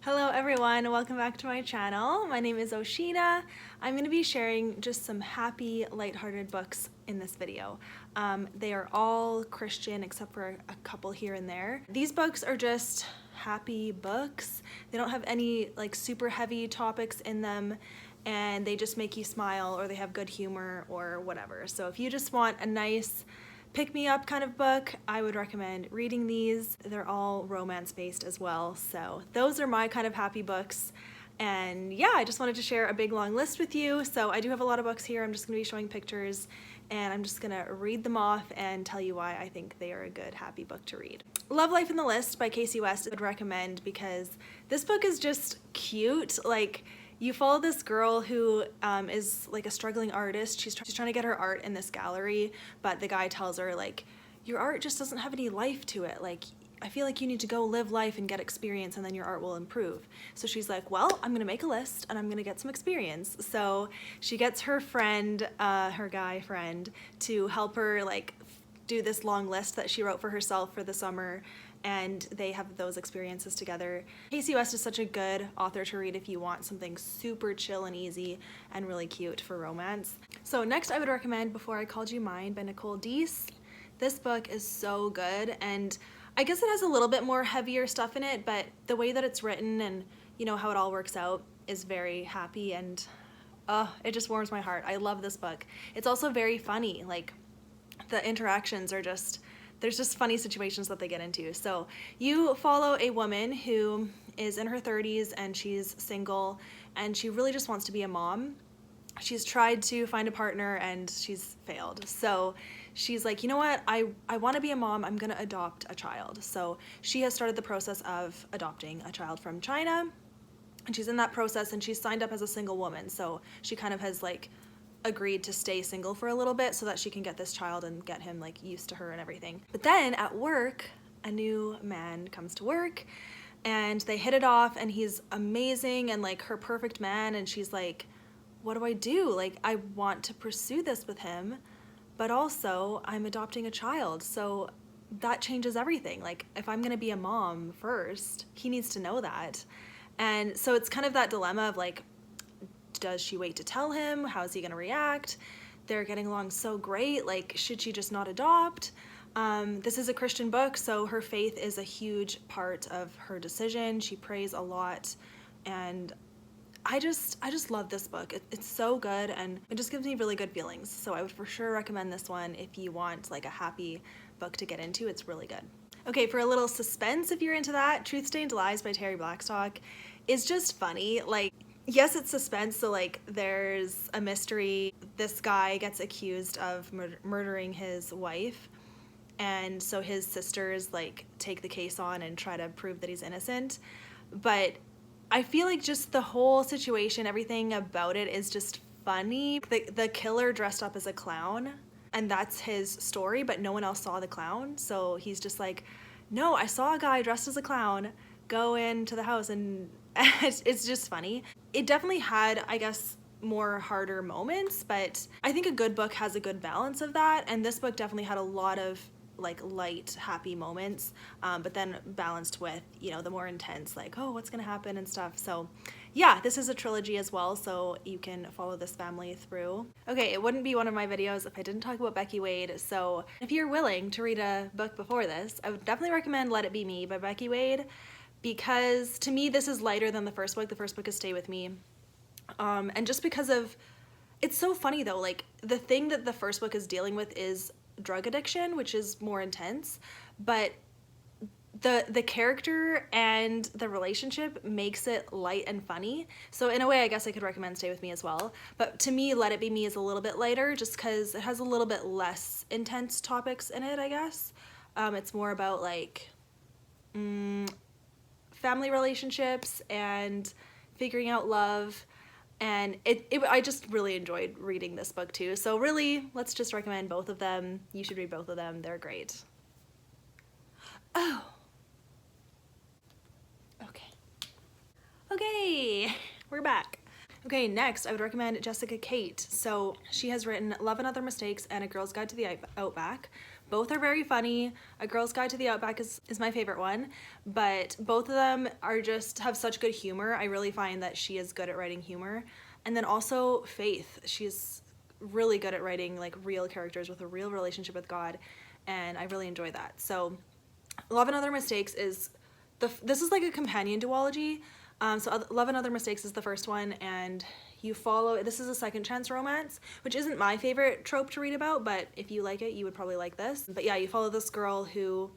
Hello everyone, welcome back to my channel. My name is Oceana. I'm going to be sharing just some happy, lighthearted books in this video. They are all Christian except for a couple here and there. These books are just happy books. They don't have any like super heavy topics in them, and they just make you smile, or they have good humor or whatever. So if you just want a nice pick-me-up kind of book, I would recommend reading these. They're all romance-based as well, so those are my kind of happy books. And yeah, I just wanted to share a big long list with you. So I do have a lot of books here. I'm just gonna be showing pictures, and I'm just gonna read them off and tell you why I think they are a good happy book to read. Love Life in the List by Kasie West I would recommend because this book is just cute. Like, you follow this girl who is like a struggling artist. She's trying to get her art in this gallery, but the guy tells her, like, your art just doesn't have any life to it. Like, I feel like you need to go live life and get experience, and then your art will improve. So she's like, well, I'm gonna make a list and I'm gonna get some experience. So she gets her friend, her guy friend, to help her like do this long list that she wrote for herself for the summer, and they have those experiences together. Kasie West is such a good author to read if you want something super chill and easy and really cute for romance. So next I would recommend Before I Called You Mine by Nicole Deese. This book is so good, and I guess it has a little bit more heavier stuff in it, but the way that it's written and you know how it all works out is very happy, and it just warms my heart. I love this book. It's also very funny. Like, the interactions are just, there's just funny situations that they get into. So you follow a woman who is in her 30s and she's single, and she really just wants to be a mom. She's tried to find a partner and she's failed. So she's like, you know what, I want to be a mom, I'm gonna adopt a child. So she has started the process of adopting a child from China, and she's in that process, and she's signed up as a single woman. So she kind of has like agreed to stay single for a little bit so that she can get this child and get him like used to her and everything. But then at work, a new man comes to work and they hit it off, and he's amazing and like her perfect man, and she's like, what do I do? Like, I want to pursue this with him, but also I'm adopting a child. So that changes everything. Like, if I'm gonna be a mom first, he needs to know that. And so it's kind of that dilemma of like, does she wait to tell him? How is he gonna react? They're getting along so great. Like, should she just not adopt? This is a Christian book, so her faith is a huge part of her decision. She prays a lot, and I just love this book. It's so good, and it just gives me really good feelings. So I would for sure recommend this one if you want like a happy book to get into. It's really good. Okay, for a little suspense, if you're into that, Truth Stained Lies by Terri Blackstock is just funny. Like, yes, it's suspense, so like there's a mystery. This guy gets accused of murdering his wife, and so his sisters like take the case on and try to prove that he's innocent. But I feel like just the whole situation, everything about it is just funny. The killer dressed up as a clown, and that's his story, but no one else saw the clown. So he's just like, no, I saw a guy dressed as a clown go into the house, and it's just funny. It definitely had, I guess, more harder moments, but I think a good book has a good balance of that, and this book definitely had a lot of like light, happy moments, but then balanced with, you know, the more intense, like, oh, what's gonna happen and stuff. So yeah, this is a trilogy as well, so you can follow this family through. Okay, it wouldn't be one of my videos if I didn't talk about Becky Wade, so if you're willing to read a book before this, I would definitely recommend Let It Be Me by Becky Wade, because to me this is lighter than the first book. The first book is Stay With Me, and just because of, it's so funny though, like the thing that the first book is dealing with is drug addiction, which is more intense, but the character and the relationship makes it light and funny. So in a way, I guess I could recommend Stay With Me as well, but to me Let It Be Me is a little bit lighter just because it has a little bit less intense topics in it, I guess. It's more about like family relationships and figuring out love, and I just really enjoyed reading this book too. So really, let's just recommend both of them. You should read both of them. They're great. Oh. Okay, we're back. Okay, next I would recommend Jessica Kate. So she has written Love and Other Mistakes and A Girl's Guide to the Outback, Both are very funny. A Girl's Guide to the Outback is my favorite one, but both of them are just have such good humor. I really find that she is good at writing humor. And then also Faith, she's really good at writing like real characters with a real relationship with God, and I really enjoy that. So Love and Other Mistakes is this is like a companion duology. So Love and Other Mistakes is the first one, and this is a second chance romance, which isn't my favorite trope to read about, but if you like it, you would probably like this. But yeah, you follow this girl who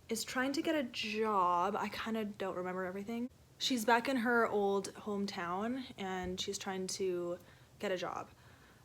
is trying to get a job. I kind of don't remember everything. She's back in her old hometown and she's trying to get a job.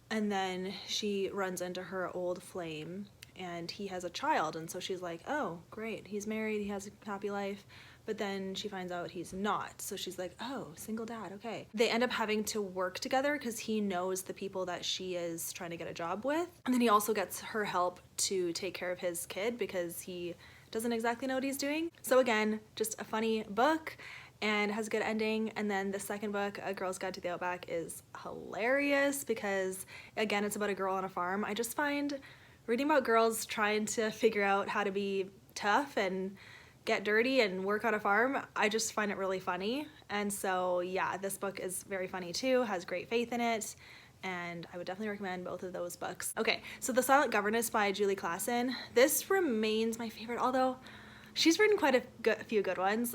And then she runs into her old flame and he has a child, and so she's like, oh, great, he's married, he has a happy life. But then she finds out he's not. So she's like, oh, single dad, okay. They end up having to work together because he knows the people that she is trying to get a job with. And then he also gets her help to take care of his kid because he doesn't exactly know what he's doing. So again, just a funny book and has a good ending. And then the second book, A Girl's Guide to the Outback, is hilarious because again, it's about a girl on a farm. I just find reading about girls trying to figure out how to be tough and get dirty and work on a farm, I just find it really funny. And so yeah, this book is very funny too, has great faith in it, and I would definitely recommend both of those books. Okay, so The Silent Governess by Julie Klassen. This remains my favorite, although she's written quite a few good ones.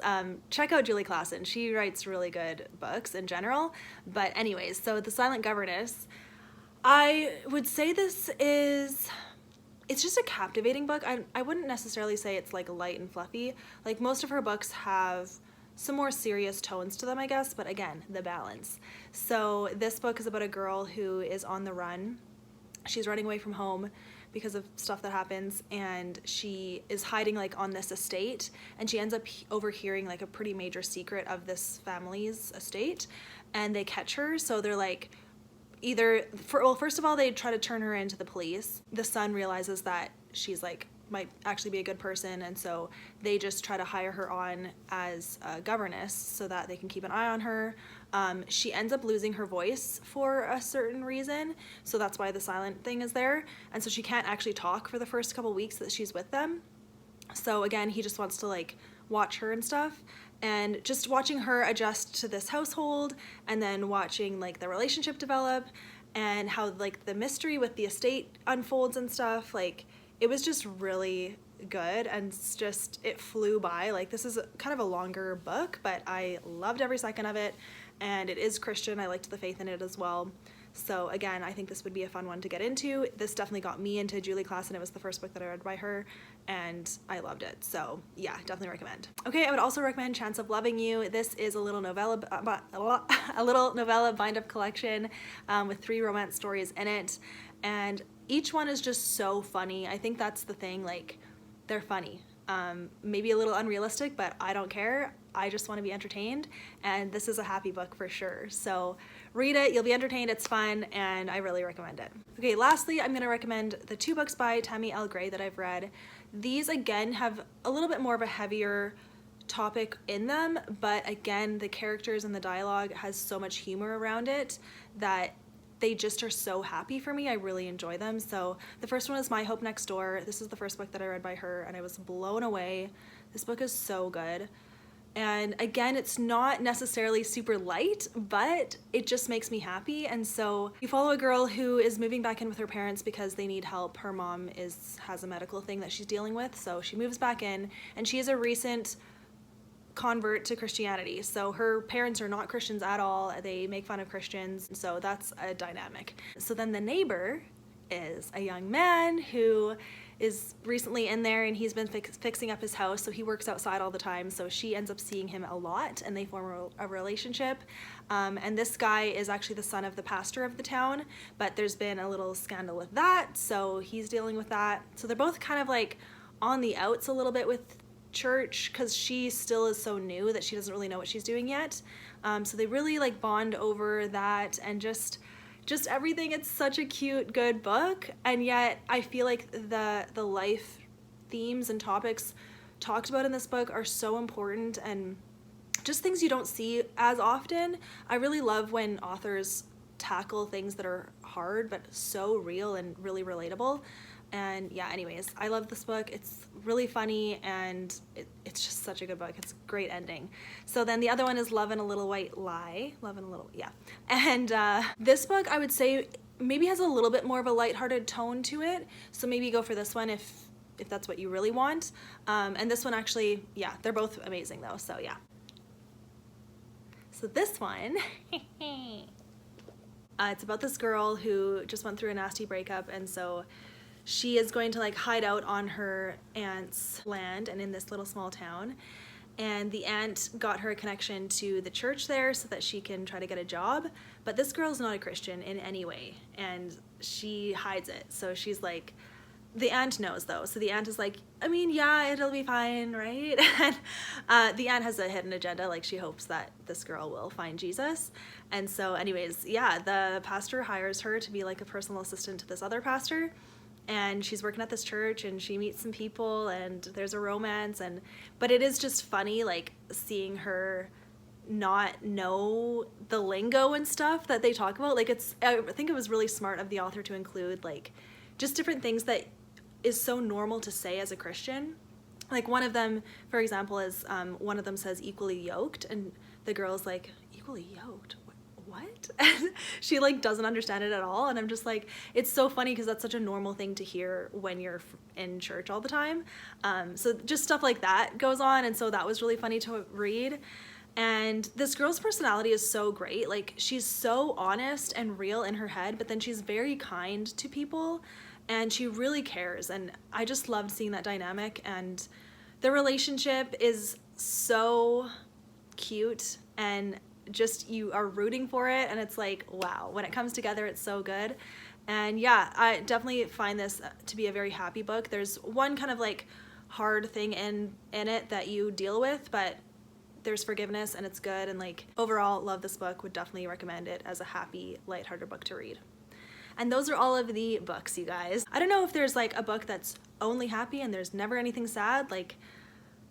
Check out Julie Klassen. She writes really good books in general. But anyways, so The Silent Governess, I would say it's just a captivating book. I wouldn't necessarily say it's like light and fluffy. Like most of her books have some more serious tones to them, I guess, but again, the balance. So this book is about a girl who is on the run. She's running away from home because of stuff that happens, and she is hiding like on this estate, and she ends up overhearing like a pretty major secret of this family's estate, and they catch her. So they're like, first of all, they try to turn her into the police. The son realizes that she's like might actually be a good person, and so they just try to hire her on as a governess so that they can keep an eye on her. She ends up losing her voice for a certain reason, so that's why the silent thing is there, and so she can't actually talk for the first couple weeks that she's with them. So again, he just wants to like watch her and stuff, and just watching her adjust to this household, and then watching like the relationship develop and how like the mystery with the estate unfolds and stuff. Like it was just really good, and it flew by. Like this is kind of a longer book, but I loved every second of it, and it is Christian. I liked the faith in it as well. So again, I think this would be a fun one to get into. This definitely got me into Julie Klassen. It was the first book that I read by her, and I loved it. So yeah, definitely recommend. Okay, I would also recommend Chance of Loving You. This is a little novella bind-up collection with 3 romance stories in it, and each one is just so funny. I think that's the thing, like they're funny. Maybe a little unrealistic, but I don't care. I just want to be entertained, and this is a happy book for sure. So read it, you'll be entertained, it's fun, and I really recommend it. Okay, lastly, I'm going to recommend the 2 books by Tammy Gray that I've read. These again have a little bit more of a heavier topic in them, but again, the characters and the dialogue has so much humor around it that they just are so happy for me. I really enjoy them. So the first one is My Hope Next Door. This is the first book that I read by her, and I was blown away. This book is so good. And again, it's not necessarily super light, but it just makes me happy. And so you follow a girl who is moving back in with her parents because they need help. Her mom has a medical thing that she's dealing with, so she moves back in, and she is a recent convert to Christianity. So her parents are not Christians at all. They make fun of Christians, so that's a dynamic. So then the neighbor is a young man who is recently in there, and he's been fixing up his house, so he works outside all the time, so she ends up seeing him a lot, and they form a relationship. And this guy is actually the son of the pastor of the town, but there's been a little scandal with that, so he's dealing with that. So they're both kind of like on the outs a little bit with church, because she still is so new that she doesn't really know what she's doing yet. So they really like bond over that, and just everything. It's such a cute, good book, and yet I feel like the life themes and topics talked about in this book are so important, and just things you don't see as often. I really love when authors tackle things that are hard but so real and really relatable. And yeah, anyways, I love this book. It's really funny, and it's just such a good book. It's a great ending. So then the other one is Love and a Little White Lie. Love and a Little, yeah. And this book, I would say, maybe has a little bit more of a lighthearted tone to it. So maybe go for this one if that's what you really want. And this one actually, yeah, they're both amazing though, so yeah. So this one, it's about this girl who just went through a nasty breakup, and so she is going to like hide out on her aunt's land and in this little small town. And the aunt got her a connection to the church there so that she can try to get a job. But this girl's not a Christian in any way, and she hides it. So she's like, the aunt knows though. So the aunt is like, I mean, yeah, it'll be fine, right? And the aunt has a hidden agenda. Like, she hopes that this girl will find Jesus. And so anyways, yeah, the pastor hires her to be like a personal assistant to this other pastor. And she's working at this church, and she meets some people, and there's a romance, but it is just funny, like, seeing her not know the lingo and stuff that they talk about. Like, I think it was really smart of the author to include, like, just different things that is so normal to say as a Christian. Like, one of them, for example, is one of them says equally yoked, and the girl's like, equally yoked? What? And she like doesn't understand it at all, and I'm just like, it's so funny because that's such a normal thing to hear when you're in church all the time. So just stuff like that goes on, and so that was really funny to read. And this girl's personality is so great. Like, she's so honest and real in her head, but then she's very kind to people, and she really cares, and I just loved seeing that dynamic. And the relationship is so cute, and just, you are rooting for it, and it's like, wow, when it comes together, it's so good. And yeah, I definitely find this to be a very happy book. There's one kind of like hard thing in it that you deal with, but there's forgiveness, and it's good. And like, overall, love this book. Would definitely recommend it as a happy, lighthearted book to read. And those are all of the books, you guys. I don't know if there's like a book that's only happy and there's never anything sad. Like,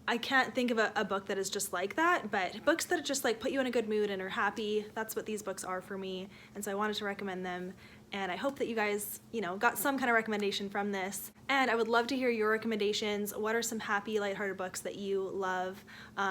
I can't think of a book that is just like that, but books that just like put you in a good mood and are happy, that's what these books are for me. And so I wanted to recommend them, and I hope that you guys, you know, got some kind of recommendation from this. And I would love to hear your recommendations. What are some happy, lighthearted books that you love?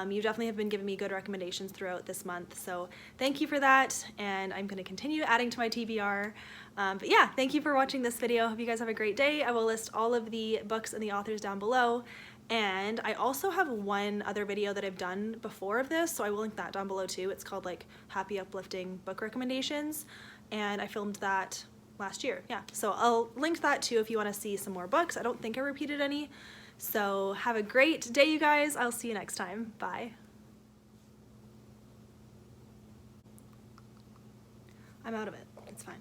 You definitely have been giving me good recommendations throughout this month, so thank you for that, and I'm going to continue adding to my TBR. But yeah, thank you for watching this video. Hope you guys have a great day. I will list all of the books and the authors down below. And I also have one other video that I've done before of this, so I will link that down below too. It's called like Happy Uplifting Book Recommendations, and I filmed that last year. Yeah, so I'll link that too if you want to see some more books. I don't think I repeated any. So have a great day, you guys. I'll see you next time. Bye. I'm out of it. It's fine.